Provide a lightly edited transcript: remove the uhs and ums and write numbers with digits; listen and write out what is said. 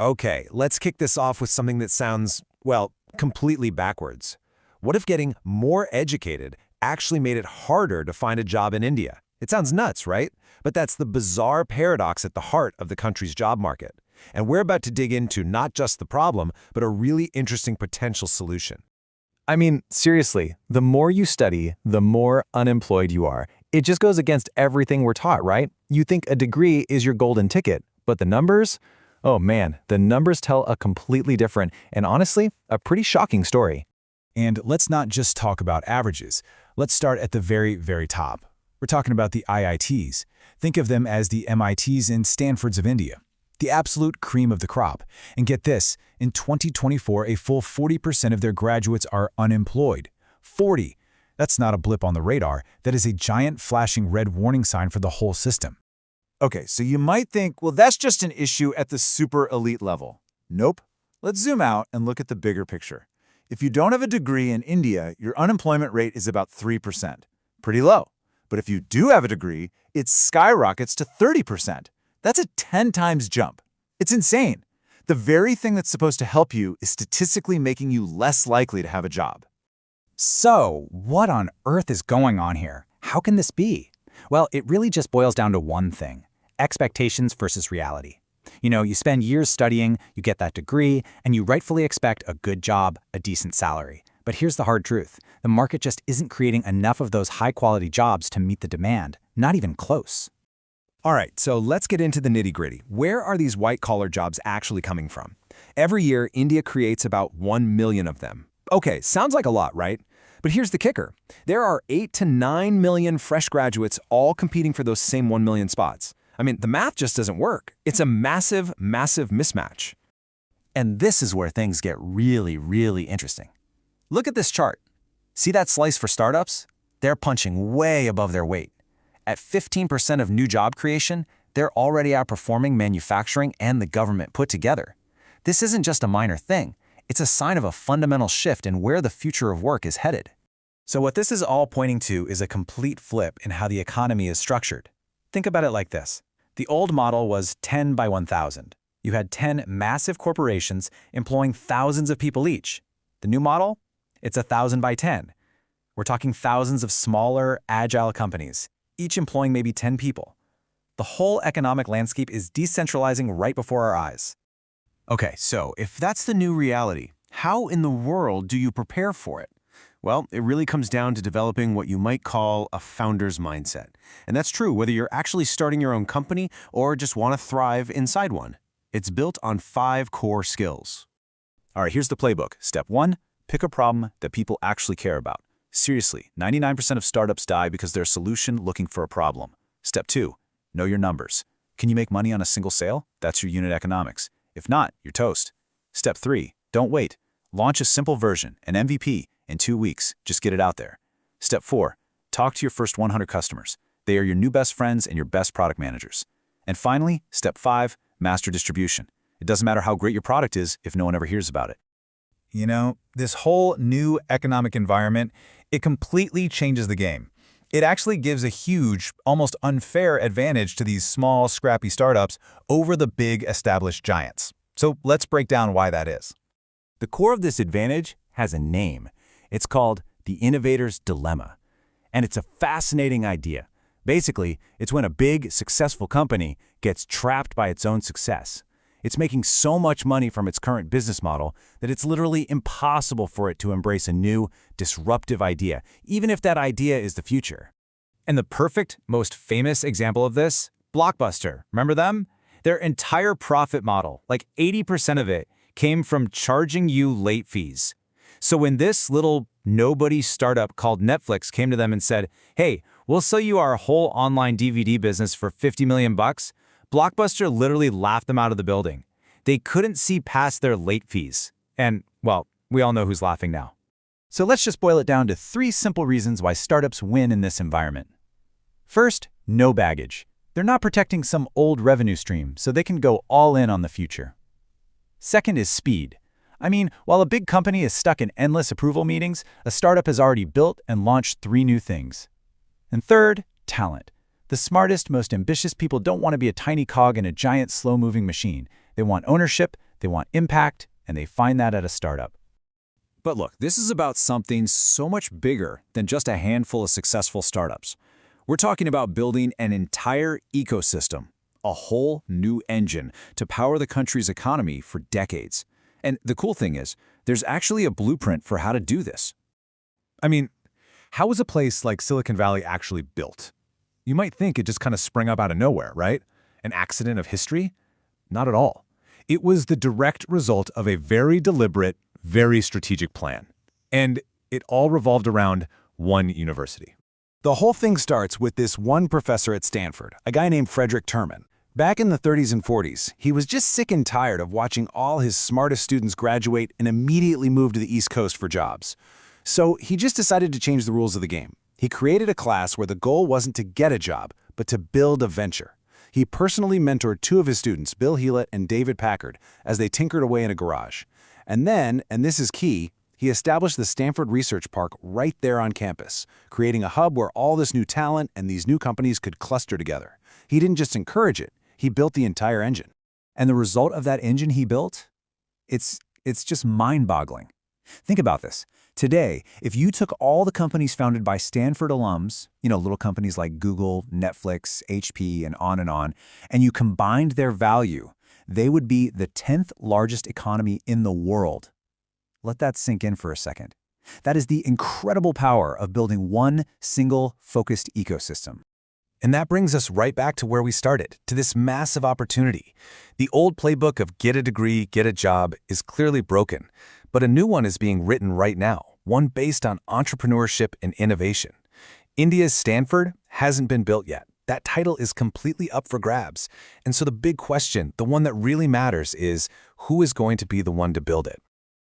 Okay, let's kick this off with something that sounds, well, completely backwards. What if getting more educated actually made it harder to find a job in India? It sounds nuts, right? But that's the bizarre paradox at the heart of the country's job market. And we're about to dig into not just the problem, but a really interesting potential solution. I mean, seriously, the more you study, the more unemployed you are. It just goes against everything we're taught, right? You think a degree is your golden ticket, but the numbers? Oh man, the numbers tell a completely different and honestly, a pretty shocking story. And let's not just talk about averages. Let's start at the very, very top. We're talking about the IITs. Think of them as the MITs and Stanfords of India, the absolute cream of the crop. And get this, in 2024, a full 40% of their graduates are unemployed. 40! That's not a blip on the radar. That is a giant flashing red warning sign for the whole system. Okay, so you might think, well, that's just an issue at the super elite level. Nope. Let's zoom out and look at the bigger picture. If you don't have a degree in India, your unemployment rate is about 3%. Pretty low. But if you do have a degree, it skyrockets to 30%. That's a 10 times jump. It's insane. The very thing that's supposed to help you is statistically making you less likely to have a job. So, what on earth is going on here? How can this be? Well, it really just boils down to one thing: expectations versus reality. You spend years studying, you get that degree, and you rightfully expect a good job, a decent salary. But here's the hard truth. The market just isn't creating enough of those high-quality jobs to meet the demand. Not even close. All right, so let's get into the nitty-gritty. Where are these white-collar jobs actually coming from? Every year, India creates about 1 million of them. Okay, sounds like a lot, right? But here's the kicker. There are 8 to 9 million fresh graduates all competing for those same 1 million spots. I mean, the math just doesn't work. It's a massive, massive mismatch. And this is where things get really, really interesting. Look at this chart. See that slice for startups? They're punching way above their weight. At 15% of new job creation, they're already outperforming manufacturing and the government put together. This isn't just a minor thing. It's a sign of a fundamental shift in where the future of work is headed. So what this is all pointing to is a complete flip in how the economy is structured. Think about it like this. The old model was 10 by 1,000. You had 10 massive corporations employing thousands of people each. The new model? It's 1,000 by 10. We're talking thousands of smaller, agile companies, each employing maybe 10 people. The whole economic landscape is decentralizing right before our eyes. Okay, so if that's the new reality, how in the world do you prepare for it? Well, it really comes down to developing what you might call a founder's mindset. And that's true whether you're actually starting your own company or just want to thrive inside one. It's built on 5 core skills. All right, here's the playbook. Step 1, pick a problem that people actually care about. Seriously, 99% of startups die because they're a solution looking for a problem. Step 2, know your numbers. Can you make money on a single sale? That's your unit economics. If not, you're toast. Step 3, don't wait. Launch a simple version, an MVP, in 2 weeks. Just get it out there. Step 4, talk to your first 100 customers. They are your new best friends and your best product managers. And finally, step 5, master distribution. It doesn't matter how great your product is if no one ever hears about it. You know, this whole new economic environment, it completely changes the game. It actually gives a huge, almost unfair advantage to these small, scrappy startups over the big established giants. So let's break down why that is. The core of this advantage has a name. It's called the innovator's dilemma. And it's a fascinating idea. Basically, it's when a big, successful company gets trapped by its own success. It's making so much money from its current business model that it's literally impossible for it to embrace a new, disruptive idea, even if that idea is the future. And the perfect, most famous example of this? Blockbuster. Remember them? Their entire profit model, like 80% of it, came from charging you late fees. So when this little nobody startup called Netflix came to them and said, "Hey, we'll sell you our whole online DVD business for $50 million, Blockbuster literally laughed them out of the building. They couldn't see past their late fees. And, well, we all know who's laughing now. So let's just boil it down to 3 simple reasons why startups win in this environment. First, no baggage. They're not protecting some old revenue stream, so they can go all in on the future. Second is speed. I mean, while a big company is stuck in endless approval meetings, a startup has already built and launched 3 new things. And third, talent. The smartest, most ambitious people don't want to be a tiny cog in a giant, slow-moving machine. They want ownership, They want impact, and they find that at a startup. But look, this is about something so much bigger than just a handful of successful startups. We're talking about building an entire ecosystem, a whole new engine to power the country's economy for decades. And the cool thing is, there's actually a blueprint for how to do this. I mean, how was a place like Silicon Valley actually built? You might think it just kind of sprang up out of nowhere, right? An accident of history? Not at all. It was the direct result of a very deliberate, very strategic plan. And it all revolved around one university. The whole thing starts with this one professor at Stanford, a guy named Frederick Terman. Back in the 30s and 40s, he was just sick and tired of watching all his smartest students graduate and immediately move to the East Coast for jobs. So he just decided to change the rules of the game. He created a class where the goal wasn't to get a job, but to build a venture. He personally mentored two of his students, Bill Hewlett and David Packard, as they tinkered away in a garage. And then, and this is key, he established the Stanford Research Park right there on campus, creating a hub where all this new talent and these new companies could cluster together. He didn't just encourage it, he built the entire engine. And the result of that engine he built? It's just mind-boggling. Think about this. Today, if you took all the companies founded by Stanford alums, little companies like Google, Netflix, HP, and on, and you combined their value, they would be the 10th largest economy in the world. Let that sink in for a second. That is the incredible power of building one single focused ecosystem. And that brings us right back to where we started, to this massive opportunity. The old playbook of get a degree, get a job is clearly broken, but a new one is being written right now, one based on entrepreneurship and innovation. India's Stanford hasn't been built yet. That title is completely up for grabs. And so the big question, the one that really matters, is who is going to be the one to build it?